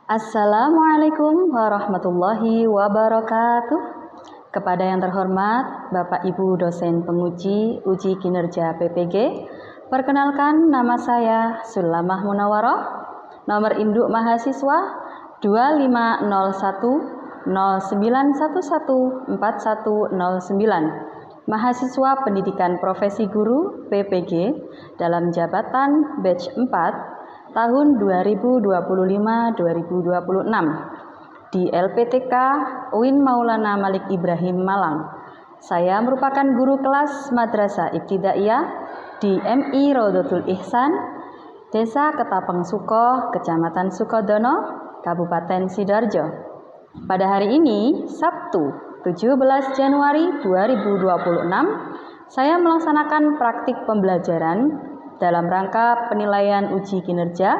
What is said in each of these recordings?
Assalamualaikum warahmatullahi wabarakatuh. Kepada yang terhormat Bapak Ibu dosen penguji uji kinerja PPG, perkenalkan nama saya Sulamah Munawaroh, nomor induk mahasiswa 250109114109, mahasiswa pendidikan profesi guru PPG dalam jabatan batch 4 tahun 2025-2026 di LPTK UIN Maulana Malik Ibrahim Malang. Saya merupakan guru kelas Madrasah Ibtidaiyah di MI Raudhatul Ihsan, Desa Ketapang Suko, Kecamatan Sukodono, Kabupaten Sidoarjo. Pada hari ini, Sabtu 17 Januari 2026, saya melaksanakan praktik pembelajaran dalam rangka penilaian uji kinerja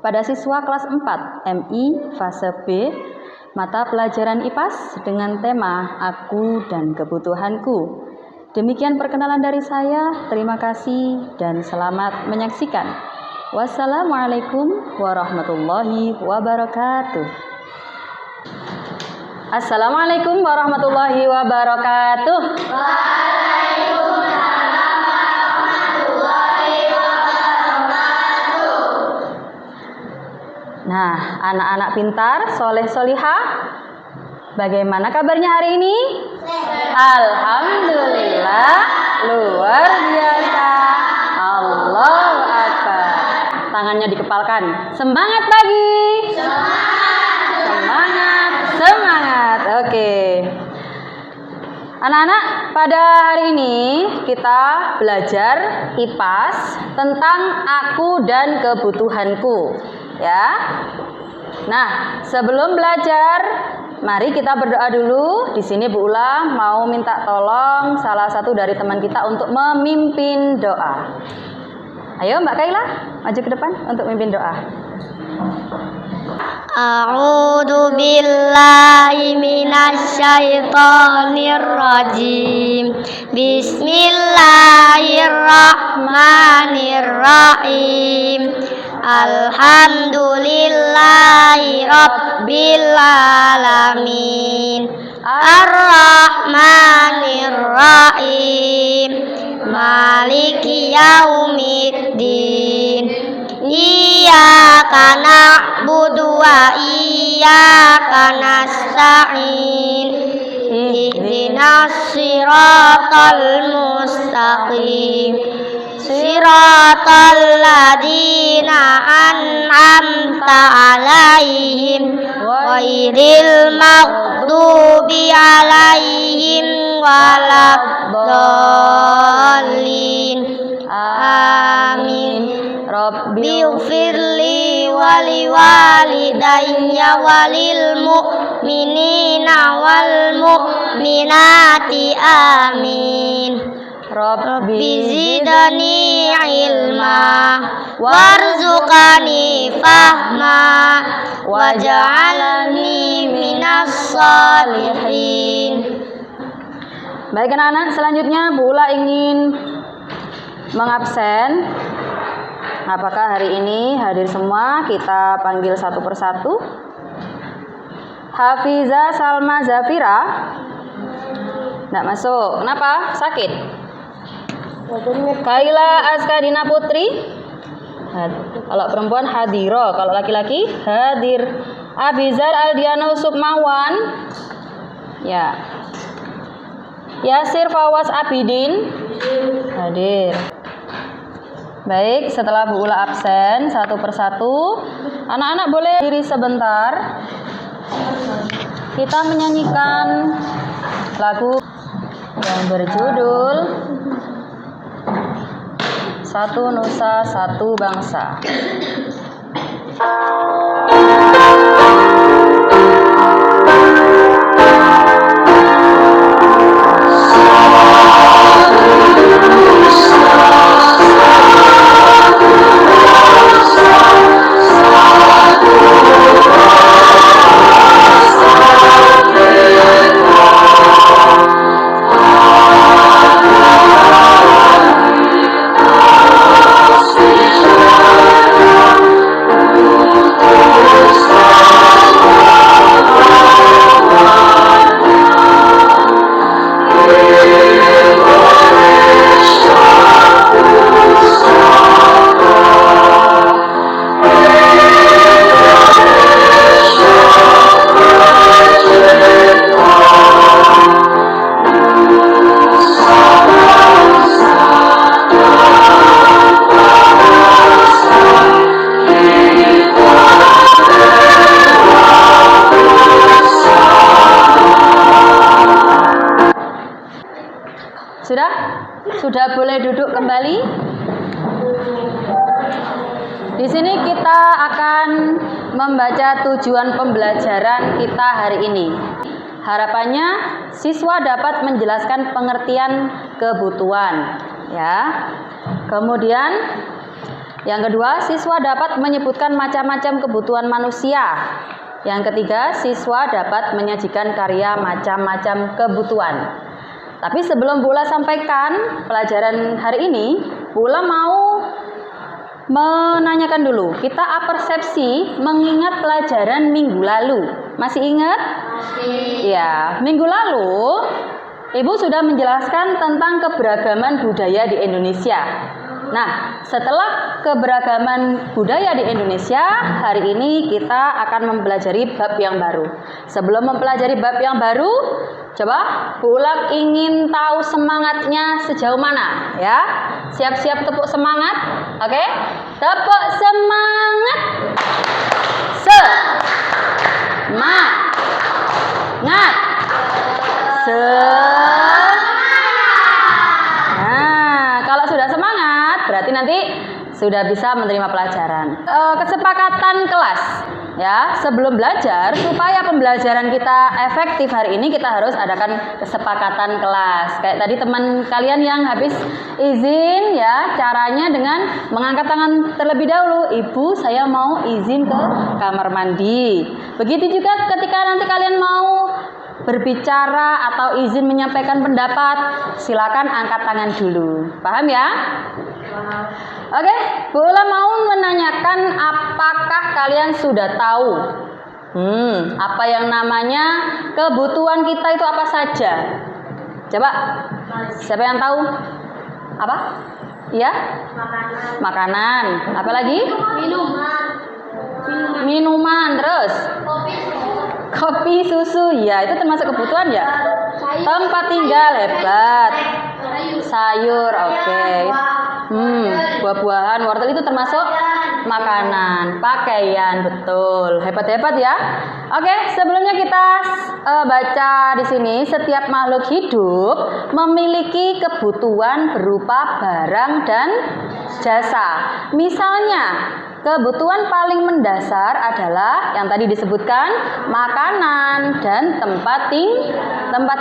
pada siswa kelas 4 MI fase B mata pelajaran IPAS dengan tema Aku dan Kebutuhanku. Demikian perkenalan dari saya. Terima kasih dan selamat menyaksikan. Wassalamualaikum warahmatullahi wabarakatuh. Assalamualaikum warahmatullahi wabarakatuh. Nah, anak-anak pintar, soleh solihah, bagaimana kabarnya hari ini? Alhamdulillah, luar biasa. Allahu Akbar. Tangannya dikepalkan. Semangat pagi. Semangat. Oke. Anak-anak, pada hari ini kita belajar IPAS tentang aku dan kebutuhanku. Ya. Nah, sebelum belajar, mari kita berdoa dulu. Di sini Bu Ula mau minta tolong salah satu dari teman kita untuk memimpin doa. Ayo Mbak Kaila, maju ke depan untuk memimpin doa. A'udzu billahi minasyaitonir rajim. Bismillahirrahmanirrahim. Alhamdulillahi rabbil alamin. Ar-Rahmanir-Rahim. Maliki yaumiddin. Iyyaka na'budu wa iyyaka nasta'in. Ihdinas siratal mustaqim. Siratal ladzina an'amta 'alaihim ghairil maghdubi 'alaihim waladdallin. Amin. Rabbi ighfirli wa liwalidayya walil mu'minina wal mu'minati. Amin. Rabbi zidni ilma warzuqani fahma waj'alni minas salihin. Baik anak-anak, selanjutnya Bu Ula ingin mengabsen. Apakah hari ini hadir semua? Kita panggil satu persatu. Hafiza Salma Zafira. Nggak masuk. Kenapa? Sakit? Kaila Askadina Putri. Kalau perempuan hadiro, kalau laki-laki hadir. Abizar Aldiano Sukmawan. Ya. Yasir Fawas Abidin hadir. Baik, setelah Bu Ula absen satu persatu, anak-anak boleh diri sebentar. Kita menyanyikan lagu yang berjudul Satu Nusa Satu Bangsa. Sudah? Sudah boleh duduk kembali? Di sini kita akan membaca tujuan pembelajaran kita hari ini. Harapannya siswa dapat menjelaskan pengertian kebutuhan, ya. Kemudian yang kedua, siswa dapat menyebutkan macam-macam kebutuhan manusia. Yang ketiga, siswa dapat menyajikan karya macam-macam kebutuhan. Tapi sebelum Bu Ula sampaikan pelajaran hari ini, Bu Ula mau menanyakan dulu, kita apersepsi mengingat pelajaran minggu lalu. Masih ingat? Masih. Ya, minggu lalu Ibu sudah menjelaskan tentang keberagaman budaya di Indonesia. Nah, setelah keberagaman budaya di Indonesia, hari ini kita akan mempelajari bab yang baru. Sebelum mempelajari bab yang baru, coba Bu Ula ingin tahu semangatnya sejauh mana, ya? Siap-siap tepuk semangat, oke? Tepuk semangat. Semangat. Nah, kalau sudah semangat, berarti nanti sudah bisa menerima pelajaran. Kesepakatan kelas, ya. Sebelum belajar, supaya pembelajaran kita efektif hari ini, kita harus adakan kesepakatan kelas. Kayak tadi teman kalian yang habis izin, ya, caranya dengan mengangkat tangan terlebih dahulu. Ibu, saya mau izin ke kamar mandi. Begitu juga ketika nanti kalian mau berbicara atau izin menyampaikan pendapat, silakan angkat tangan dulu. Paham ya? Oke, Bu Ula mau menanyakan apakah kalian sudah tahu apa yang namanya kebutuhan kita itu apa saja? Coba, siapa yang tahu? Apa? Iya? Makanan. Apa lagi? Minuman. Terus? Kopi, susu. Ya, itu termasuk kebutuhan ya? Tempat tinggal, hebat. Sayur, oke. Buah-buahan, wortel itu termasuk makanan. Pakaian, betul. Hebat-hebat ya. Oke, sebelumnya kita baca di sini, setiap makhluk hidup memiliki kebutuhan berupa barang dan jasa. Misalnya, kebutuhan paling mendasar adalah yang tadi disebutkan makanan dan tempat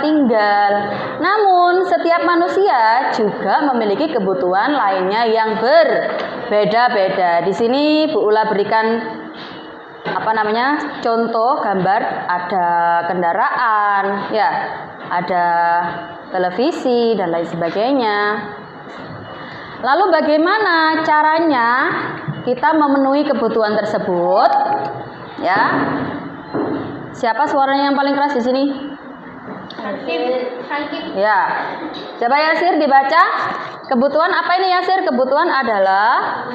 tinggal. Namun setiap manusia juga memiliki kebutuhan lainnya yang berbeda-beda. Di sini Bu Ula berikan contoh gambar, ada kendaraan, ya, ada televisi dan lain sebagainya. Lalu bagaimana caranya kita memenuhi kebutuhan tersebut? Ya. Siapa suaranya yang paling keras di sini? Ya. Coba Yasir dibaca. Kebutuhan apa ini Yasir? Kebutuhan adalah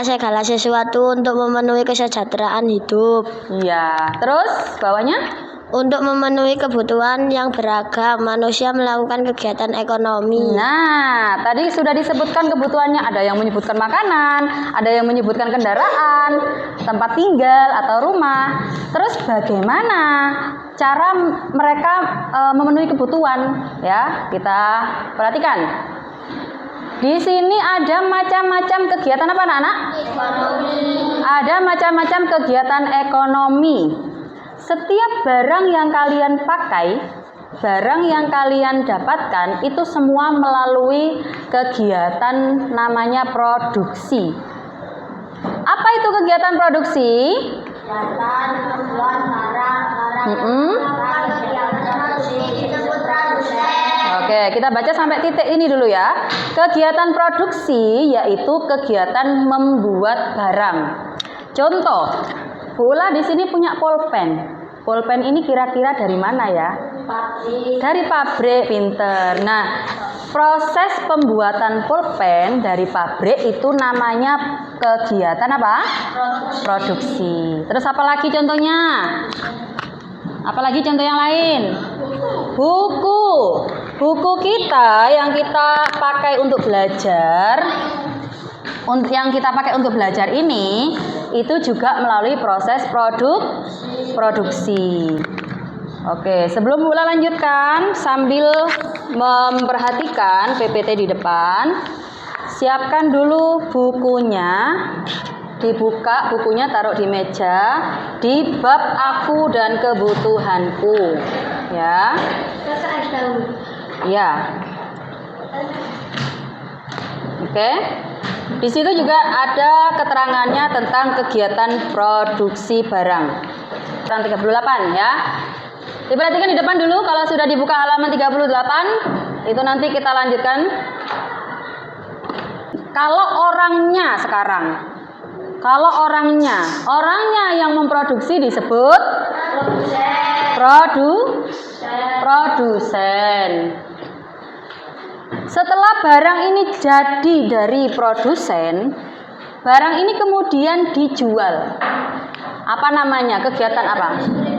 segala sesuatu untuk memenuhi kesejahteraan hidup. Iya. Terus bawahnya? Untuk memenuhi kebutuhan yang beragam, manusia melakukan kegiatan ekonomi. Nah, tadi sudah disebutkan kebutuhannya. Ada yang menyebutkan makanan, ada yang menyebutkan kendaraan, tempat tinggal atau rumah. Terus bagaimana cara mereka memenuhi kebutuhan? Ya, kita perhatikan. Di sini ada macam-macam kegiatan apa, anak-anak? Ekonomi. Ada macam-macam kegiatan ekonomi. Setiap barang yang kalian pakai, barang yang kalian dapatkan, itu semua melalui kegiatan namanya produksi. Apa itu kegiatan produksi? Kegiatan membuat barang-barang. Oke, kita baca sampai titik ini dulu ya. Kegiatan produksi yaitu kegiatan membuat barang. Contoh, Bu Ula di sini punya pulpen. Pulpen ini kira-kira dari mana ya? Pabrik. Dari pabrik, pinter. Nah, proses pembuatan pulpen dari pabrik itu namanya kegiatan apa? Produksi. Terus apa lagi contohnya? Apalagi contoh yang lain? Buku. Buku kita yang kita pakai untuk belajar, ini itu juga melalui proses produksi. Oke, sebelum Ula lanjutkan sambil memperhatikan PPT di depan, siapkan dulu bukunya. Dibuka bukunya, taruh di meja di bab aku dan kebutuhanku. Ya. Ya. Oke. Di situ juga ada keterangannya tentang kegiatan produksi barang. Halaman 38 ya. Diperhatikan di depan dulu, kalau sudah dibuka halaman 38, itu nanti kita lanjutkan. Kalau orangnya sekarang. Kalau orangnya yang memproduksi disebut produsen. Setelah barang ini jadi dari produsen, barang ini kemudian dijual. Apa namanya? Kegiatan apa?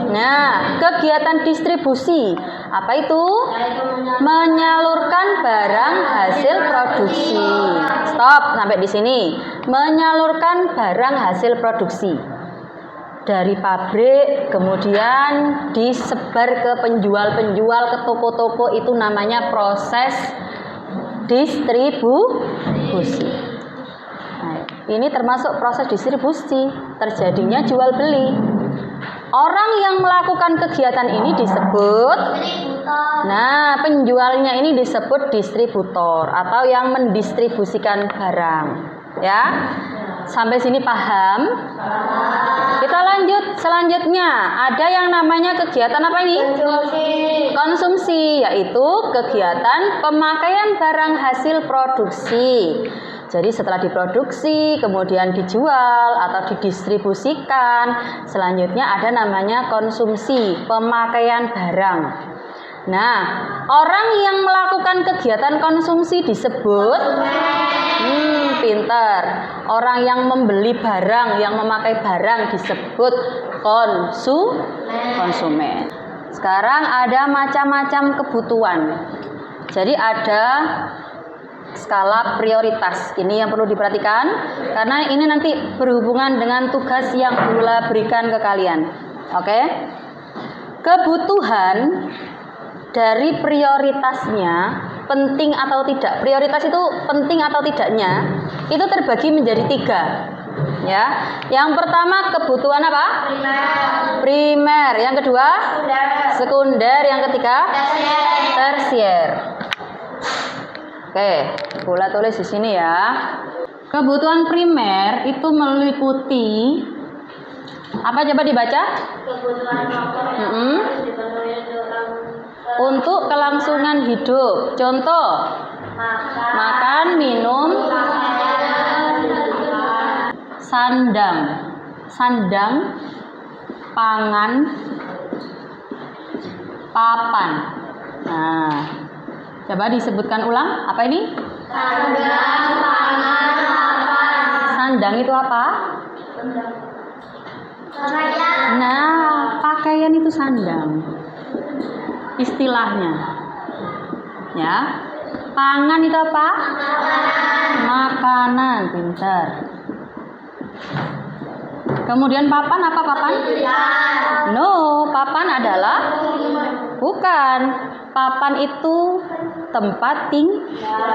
Nah, kegiatan distribusi. Apa itu? Menyalurkan barang hasil produksi. Stop sampai di sini. Menyalurkan barang hasil produksi dari pabrik kemudian disebar ke penjual-penjual, ke toko-toko, itu namanya proses distribusi. Nah, ini termasuk proses distribusi, terjadinya jual beli. Orang yang melakukan kegiatan ini disebut, nah penjualnya ini disebut distributor atau yang mendistribusikan barang. Ya, sampai sini paham? Kita lanjut selanjutnya. Ada yang namanya kegiatan apa ini? Konsumsi, yaitu kegiatan pemakaian barang hasil produksi. Jadi setelah diproduksi, kemudian dijual atau didistribusikan, selanjutnya ada namanya konsumsi, pemakaian barang. Nah, orang yang melakukan kegiatan konsumsi disebut pinter. Orang yang membeli barang, yang memakai barang disebut konsumen. Sekarang ada macam-macam kebutuhan. Jadi ada skala prioritas. Ini yang perlu diperhatikan karena ini nanti berhubungan dengan tugas yang Bula berikan ke kalian. Oke? Kebutuhan dari prioritasnya penting atau tidak. Prioritas itu penting atau tidaknya itu terbagi menjadi 3. Ya. Yang pertama kebutuhan apa? Primer. Yang kedua? Sekunder. Yang ketiga? Tersier. Oke, Bula tulis di sini ya. Kebutuhan primer itu meliputi apa, coba dibaca? Kebutuhan pokok untuk kelangsungan hidup. Contoh, makan, minum, sandang, pangan, papan. Nah, coba disebutkan ulang. Apa ini? sandang, pangan, papan. Sandang itu apa? Pakaian. Nah, pakaian itu sandang. Istilahnya. Ya. Pangan itu apa? Makanan, pintar. Kemudian papan apa papan? No, papan adalah bukan. Papan itu tempat tinggal.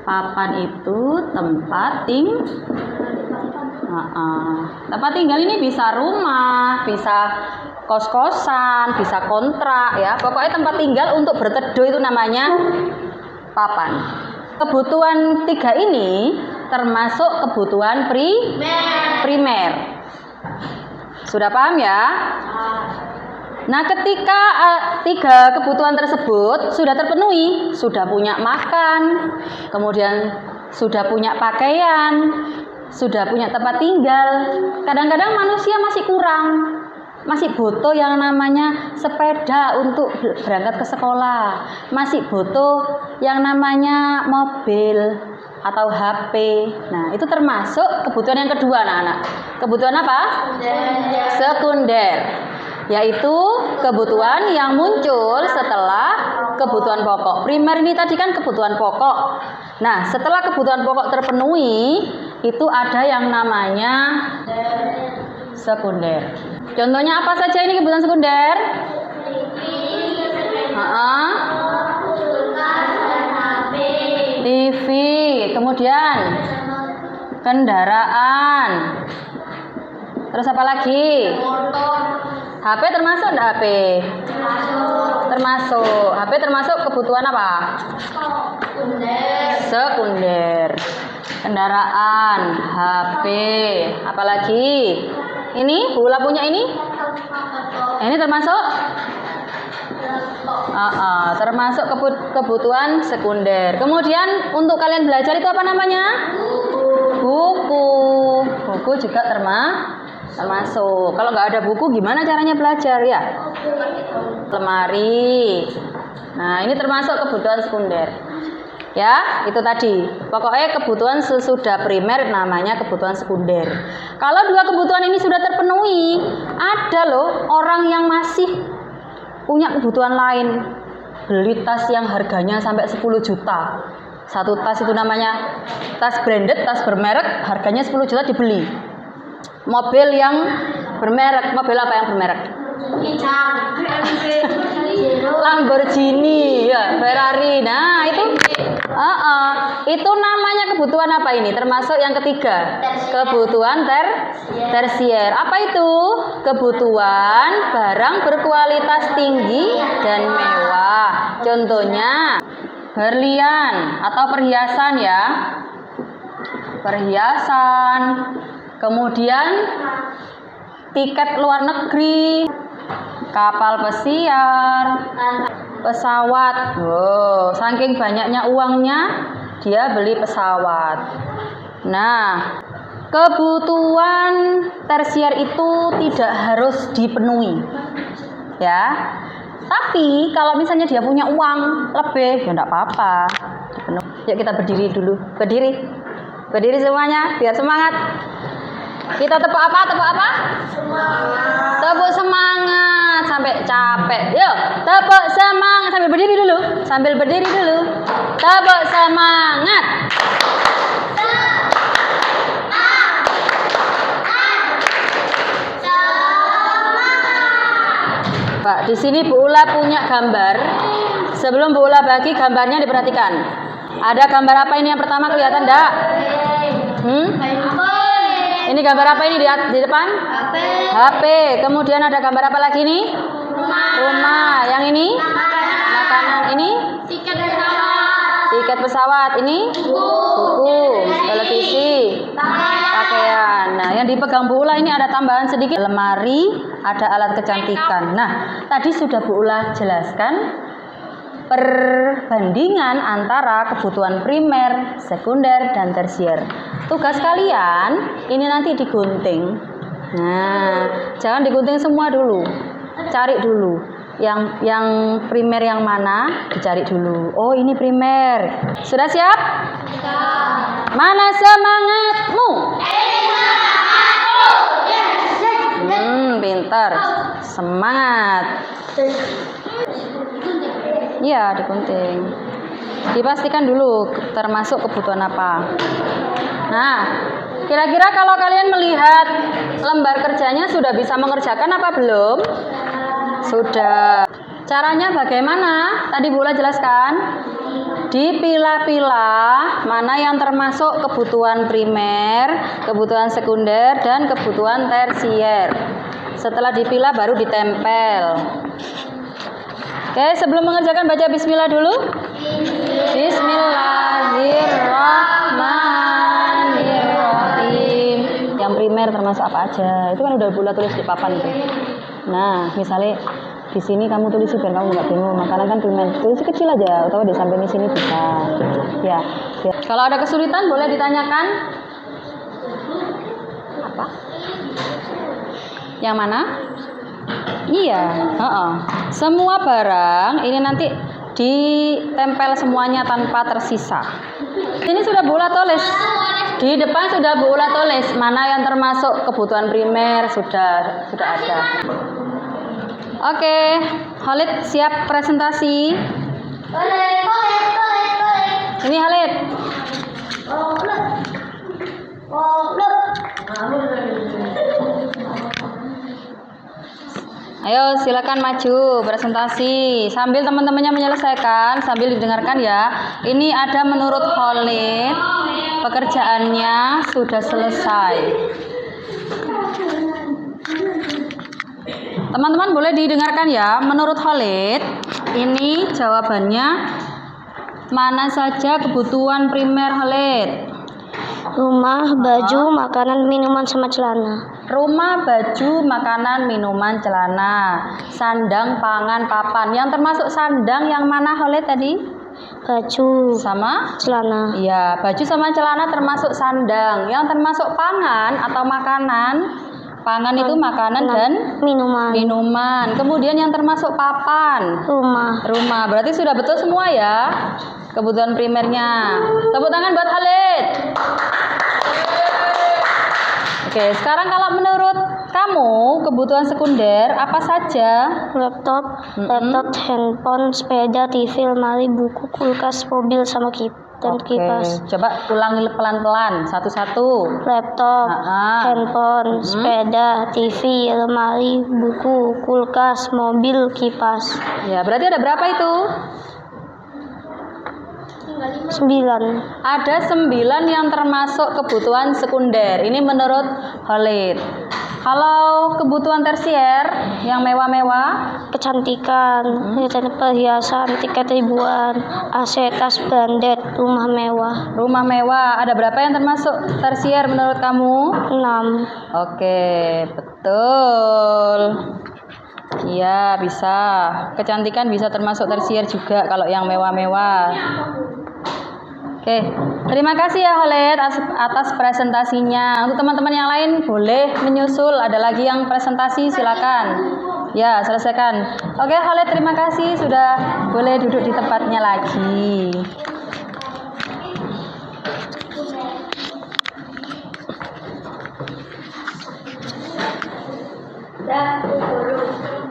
Papan itu tempat tempat tinggal ini bisa rumah, bisa kos-kosan, bisa kontrak ya. Pokoknya tempat tinggal untuk berteduh itu namanya papan. Kebutuhan 3 ini termasuk kebutuhan primer. Sudah paham ya? Nah, ketika 3 kebutuhan tersebut sudah terpenuhi, sudah punya makan, kemudian sudah punya pakaian, sudah punya tempat tinggal, kadang-kadang manusia masih kurang. Masih butuh yang namanya sepeda untuk berangkat ke sekolah. Masih butuh yang namanya mobil atau HP. Nah, itu termasuk kebutuhan yang kedua, anak-anak. Kebutuhan apa? Sekunder. Yaitu kebutuhan yang muncul setelah kebutuhan pokok. Primer ini tadi kan kebutuhan pokok. Nah, setelah kebutuhan pokok terpenuhi, itu ada yang namanya sekunder. Contohnya apa saja ini kebutuhan sekunder? TV, kemudian kendaraan. Terus apa lagi? HP termasuk enggak HP? Termasuk. HP termasuk kebutuhan apa? Sekunder. Kendaraan, HP, apalagi? Ini Bu Ula punya ini? Ini termasuk? Termasuk kebutuhan sekunder. Kemudian untuk kalian belajar itu apa namanya? Buku. Buku juga termasuk. Kalau nggak ada buku gimana caranya belajar ya? Lemari. Nah, ini termasuk kebutuhan sekunder. Ya, itu tadi. Pokoknya kebutuhan sesudah primer namanya kebutuhan sekunder. Kalau dua kebutuhan ini sudah terpenuhi, ada loh orang yang masih punya kebutuhan lain. Beli tas yang harganya sampai 10 juta. Satu tas itu namanya tas branded, tas bermerek, harganya 10 juta dibeli. Mobil yang bermerek, mobil apa yang bermerek? Lamborghini, ya, Ferrari. Nah, itu namanya kebutuhan apa ini? Termasuk yang ketiga, kebutuhan tersier. Apa itu? Kebutuhan barang berkualitas tinggi dan mewah. Contohnya berlian atau perhiasan ya. Perhiasan. Kemudian tiket luar negeri, kapal pesiar, pesawat. Saking banyaknya uangnya dia beli pesawat. Nah, kebutuhan tersier itu tidak harus dipenuhi. Ya. Tapi kalau misalnya dia punya uang lebih, ya enggak apa-apa. Yuk kita berdiri dulu. Berdiri. Berdiri semuanya biar semangat. Kita tepuk apa? Tepuk apa? Semangat. Tepuk semangat sampai capek. Yuk, tepuk semangat sambil berdiri dulu. Sambil berdiri dulu. Tepuk semangat. Pak, di sini Bu Ula punya gambar. Sebelum Bu Ula bagi gambarnya diperhatikan. Ada gambar apa ini yang pertama kelihatan enggak? Ini gambar apa ini di depan? HP. Kemudian ada gambar apa lagi nih? Rumah. Yang ini? Makanan. Ini? Tiket pesawat. Ini? Buku. Televisi. Pakaian. Nah, yang dipegang Bu Ula ini ada tambahan sedikit. Lemari. Ada alat kecantikan. Nah, tadi sudah Bu Ula jelaskan perbandingan antara kebutuhan primer, sekunder, dan tersier. Tugas kalian ini nanti digunting. Nah, jangan digunting semua dulu. Cari dulu yang primer yang mana, dicari dulu. Oh, ini primer. Sudah siap? Mana semangatmu? Pintar. Semangat. Iya, digunting. Dipastikan dulu termasuk kebutuhan apa. Nah, kira-kira kalau kalian melihat lembar kerjanya sudah bisa mengerjakan apa belum? Sudah. Caranya bagaimana? Tadi Bu Ula jelaskan. Dipilah-pilah mana yang termasuk kebutuhan primer, kebutuhan sekunder, dan kebutuhan tersier. Setelah dipilah baru ditempel. Oke, sebelum mengerjakan baca bismillah dulu. Bismillahirrahmanirrahim. Yang primer termasuk apa aja? Itu kan udah Bu Ula tulis di papan itu. Nah, misalnya di sini kamu tulis biar kamu nggak bingung. Makanan kan primer, tulis kecil aja atau di samping di sini bisa. Ya. Kalau ada kesulitan boleh ditanyakan. Apa? Yang mana? Iya, semua barang ini nanti ditempel semuanya tanpa tersisa. Ini sudah Bu Ula tulis. Di depan sudah Bu Ula tulis mana yang termasuk kebutuhan primer sudah ada. Oke, Khalid siap presentasi? Ini Khalid. Ayo silakan maju presentasi sambil teman-temannya menyelesaikan sambil didengarkan ya. Ini ada menurut Khalid pekerjaannya sudah selesai. Teman-teman boleh didengarkan ya. Menurut Khalid ini jawabannya mana saja kebutuhan primer Khalid? Rumah, baju, makanan, minuman, sama celana. Rumah, baju, makanan, minuman, celana, sandang, pangan, papan. Yang termasuk sandang yang mana Khalid tadi? Baju Sama? celana. Iya, baju sama celana termasuk sandang. Yang termasuk pangan atau makanan. Pangan itu makanan dan minuman. Kemudian yang termasuk papan. Rumah. Berarti sudah betul semua ya kebutuhan primernya. Tepuk tangan buat Khalid. Oke, sekarang kalau menurut kamu kebutuhan sekunder apa saja? Laptop, handphone, sepeda, TV, lemari, buku, kulkas, mobil, sama kipas. Coba ulangi pelan-pelan satu-satu. Laptop, handphone, sepeda, TV, lemari, buku, kulkas, mobil, kipas. Ya, berarti ada berapa itu? 9. Ada 9 yang termasuk kebutuhan sekunder. Ini menurut Khalid. Kalau kebutuhan tersier yang mewah-mewah, kecantikan, perhiasan, tiket ribuan, AC, tas branded, rumah mewah. Rumah mewah. Ada berapa yang termasuk tersier menurut kamu? 6. Oke, betul. Iya, bisa. Kecantikan bisa termasuk tersier juga kalau yang mewah-mewah. Oke, terima kasih ya Khalid atas presentasinya. Untuk teman-teman yang lain boleh menyusul. Ada lagi yang presentasi, silakan. Ya, selesaikan. Oke Khalid, terima kasih sudah boleh duduk di tempatnya lagi.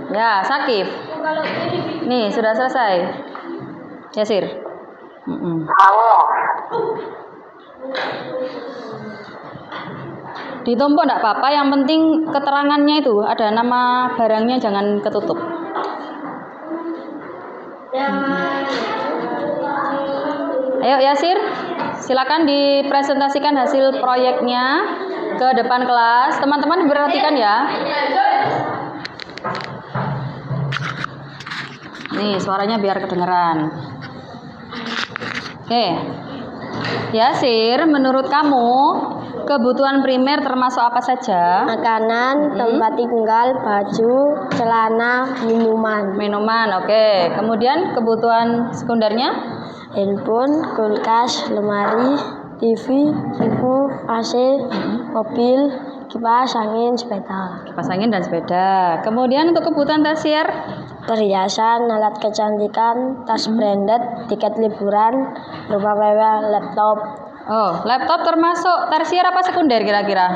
Ya, Sakif. Nih, sudah selesai. Yasir. Ditumpuk enggak apa-apa, yang penting keterangannya itu ada nama barangnya, jangan ketutup. Ayo Yasir, silakan dipresentasikan hasil proyeknya ke depan kelas. Teman-teman perhatikan ya. Nih, suaranya biar kedengeran. Oke. Yasir, menurut kamu kebutuhan primer termasuk apa saja? Makanan, tempat tinggal, baju, celana, minuman. Oke. Kemudian kebutuhan sekundernya? Handphone, kulkas, lemari, TV, buku, AC, mobil, kipas angin, sepeda. Kipas angin dan sepeda. Kemudian untuk kebutuhan tersier? Perhiasan, alat kecantikan, tas branded, tiket liburan, rumah mewah, laptop. Oh, laptop termasuk tersier apa sekunder kira-kira?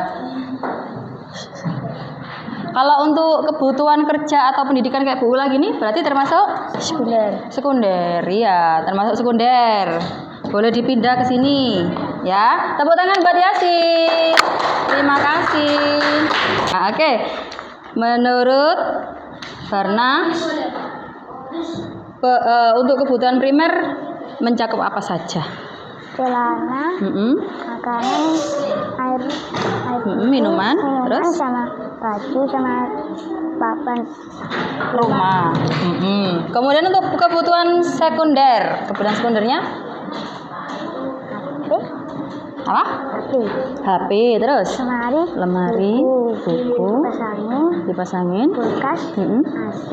Kalau untuk kebutuhan kerja atau pendidikan kayak Bu Ula gini, berarti termasuk Sekunder. Sekunder, iya, termasuk sekunder. Boleh dipindah ke sini, ya. Tepuk tangan buat Yasin. Terima kasih. Nah, oke. Menurut Barna, untuk kebutuhan primer mencakup apa saja? Celana, makanan, air minuman, terus sama baju, sama papan rumah. Kemudian untuk kebutuhan sekunder, kebutuhan sekundernya apa? HP, terus lemari, buku, kipas angin, kulkas, AC,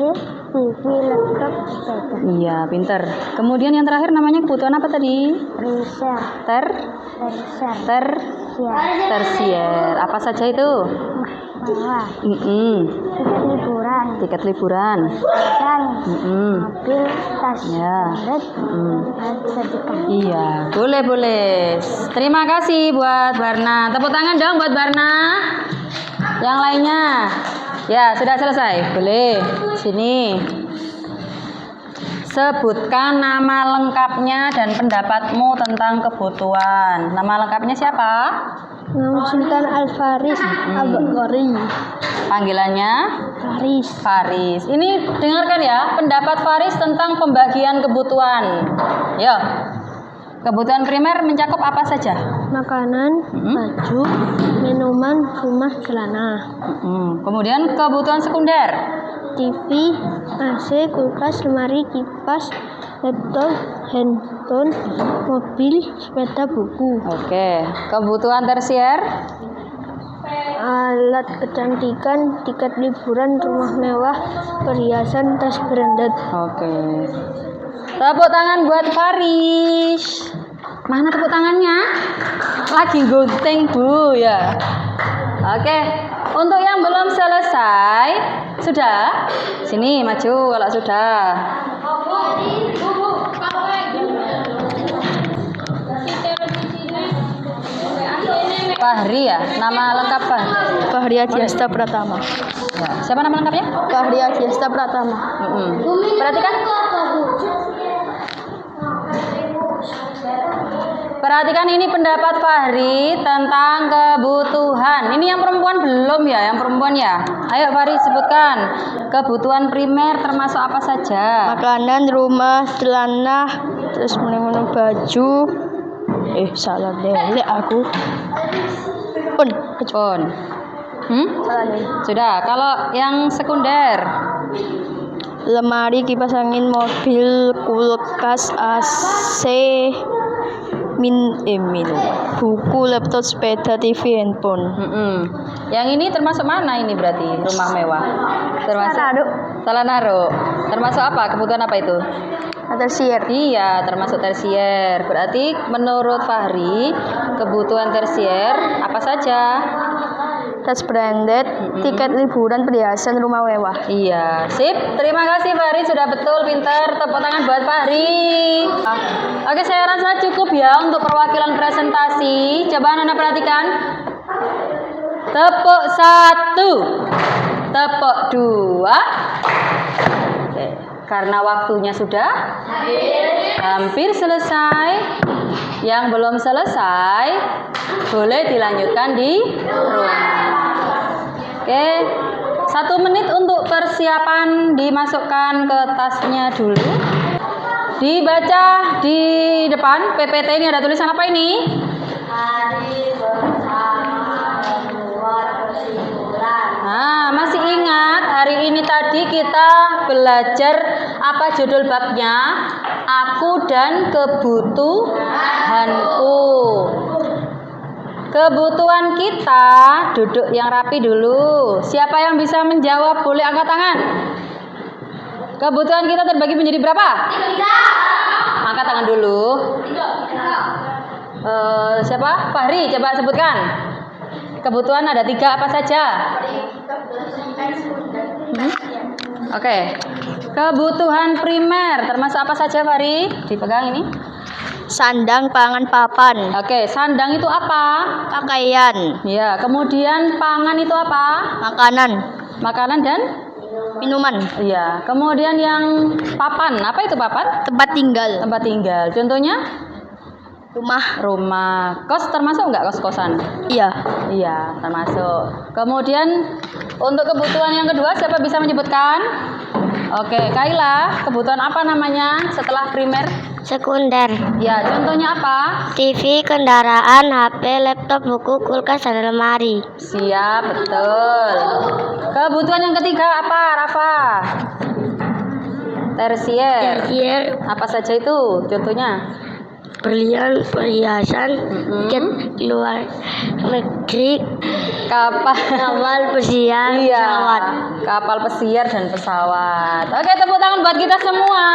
TV, laptop, sepeda. Iya, pinter. Kemudian yang terakhir namanya kebutuhan apa tadi? Tersier. Apa saja itu? Mewah. Tiket liburan. Mobil, tas. Ya. Sertifikat. Iya, boleh. Terima kasih buat Barna. Tepuk tangan dong buat Barna. Yang lainnya. Ya, sudah selesai. Boleh. Sini. Sebutkan nama lengkapnya dan pendapatmu tentang kebutuhan. Nama lengkapnya siapa? Nama Sultan Al-Faris Al-Bukhari. Panggilannya? Faris. Faris. Ini dengarkan ya, pendapat Faris tentang pembagian kebutuhan. Ya. Kebutuhan primer mencakup apa saja? Makanan, baju, minuman, rumah, celana. Kemudian kebutuhan sekunder? TV, AC, kulkas, lemari, kipas, laptop, handphone, mobil, sepeda, buku. Oke. Kebutuhan tersier? Alat kecantikan, tiket liburan, rumah mewah, perhiasan, tas branded. Oke. Tepuk tangan buat Faris. Mana tepuk tangannya? Lagi gunting, Bu, ya. Oke. Untuk yang belum selesai, sudah? Sini maju kalau sudah. Fahri ya, nama lengkap Fahri. Fahri Adiasta Pratama. Ya. Siapa nama lengkapnya? Fahri Adiasta Pratama. Perhatikan. Perhatikan ini pendapat Fahri tentang kebutuhan. Ini yang perempuan belum ya, yang perempuan ya. Ayo Fahri sebutkan kebutuhan primer termasuk apa saja? Makanan, rumah, celana, terus menemu baju. Salah deh aku. Pun. Sudah. Kalau yang sekunder? Lemari, kipas angin, mobil, kulkas, AC, buku, laptop, sepeda, TV, handphone. Yang ini termasuk mana ini berarti rumah mewah? Termasuk salah naruh. Termasuk apa? Kebutuhan apa itu? Tersier. Iya, termasuk tersier. Berarti menurut Fahri kebutuhan tersier apa saja? Tas branded, tiket liburan, perhiasan, rumah mewah. Iya, sip. Terima kasih Fahri, sudah betul, pinter. Tepuk tangan buat Fahri. Oke, saya rasa cukup ya untuk perwakilan presentasi. Coba Anda perhatikan. Tepuk 1, tepuk 2. Oke, karena waktunya sudah hampir selesai. Yang belum selesai boleh dilanjutkan di rumah. Oke, 1 menit untuk persiapan, dimasukkan ke tasnya dulu. Dibaca di depan PPT ini ada tulisan apa ini? Hari bersama membuat kesimpulan. Nah, masih ingat hari ini tadi kita belajar apa judul babnya? Aku dan kebutuhanku. Kebutuhan kita, duduk yang rapi dulu. Siapa yang bisa menjawab boleh angkat tangan. Kebutuhan kita terbagi menjadi berapa? 3. Angkat tangan dulu. Siapa? Fahri, coba sebutkan. Kebutuhan ada 3 apa saja? Oke. Kebutuhan primer termasuk apa saja, Fahri? Dipegang ini. Sandang, pangan, papan. Oke, sandang itu apa? Pakaian. Ya, kemudian pangan itu apa? Makanan. Makanan dan minuman. Iya, kemudian yang papan, apa itu papan? Tempat tinggal. Tempat tinggal. Contohnya? Rumah. Kos termasuk enggak kos-kosan? Iya. Iya, termasuk. Kemudian untuk kebutuhan yang kedua siapa bisa menyebutkan? Oke, Kaila, kebutuhan apa namanya setelah primer? Sekunder. Ya, contohnya apa? TV, kendaraan, HP, laptop, buku, kulkas, dan lemari. Siap, betul. Kebutuhan yang ketiga apa, Rafa? Tersier. Apa saja itu? Contohnya? Berlian, perhiasan, tiket luar negeri, kapal pesiar, pesawat. Kapal pesiar dan pesawat. Oke, tepuk tangan buat kita semua.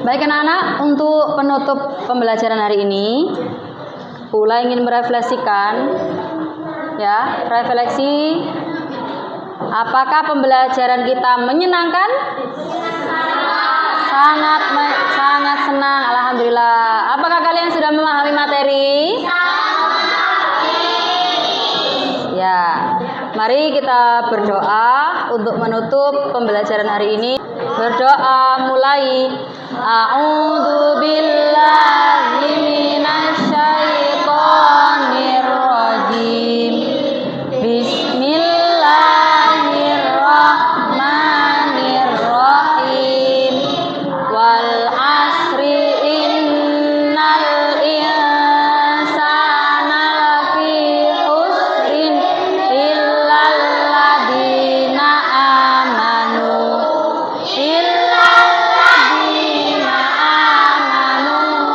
Baik anak-anak, untuk penutup pembelajaran hari ini, Pula ingin merefleksikan, ya, refleksi. Apakah pembelajaran kita menyenangkan? Sangat senang, alhamdulillah. Apakah kalian sudah memahami materi? Ya, mari kita berdoa untuk menutup pembelajaran hari ini. Berdoa mulai. A'udzu billahi minasyaitonir rajim. Bismillahirrahmanirrahim. Wal asri innal insana lafi khusrin illal ladina amanu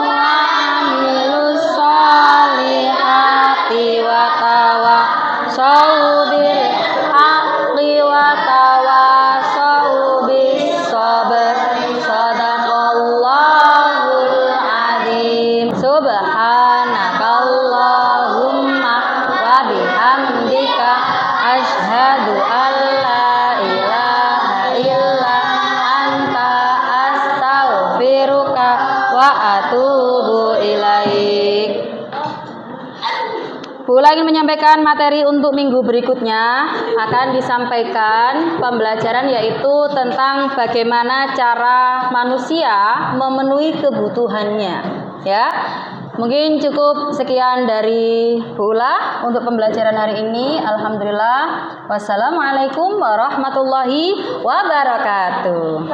wa amilus solihati wa tawassaw bil haqqi wa tawassaw bis sabr. Shadaqallahul adzim. Subhanakallahumma wa bihamdika asyhadu an la ilaha illa anta astaghfiruka wa atubu ilaik. Bula ingin menyampaikan materi untuk minggu berikutnya. Akan disampaikan pembelajaran yaitu tentang bagaimana cara manusia memenuhi kebutuhannya. Ya, mungkin cukup sekian dari Bula untuk pembelajaran hari ini. Alhamdulillah. Wassalamualaikum warahmatullahi wabarakatuh.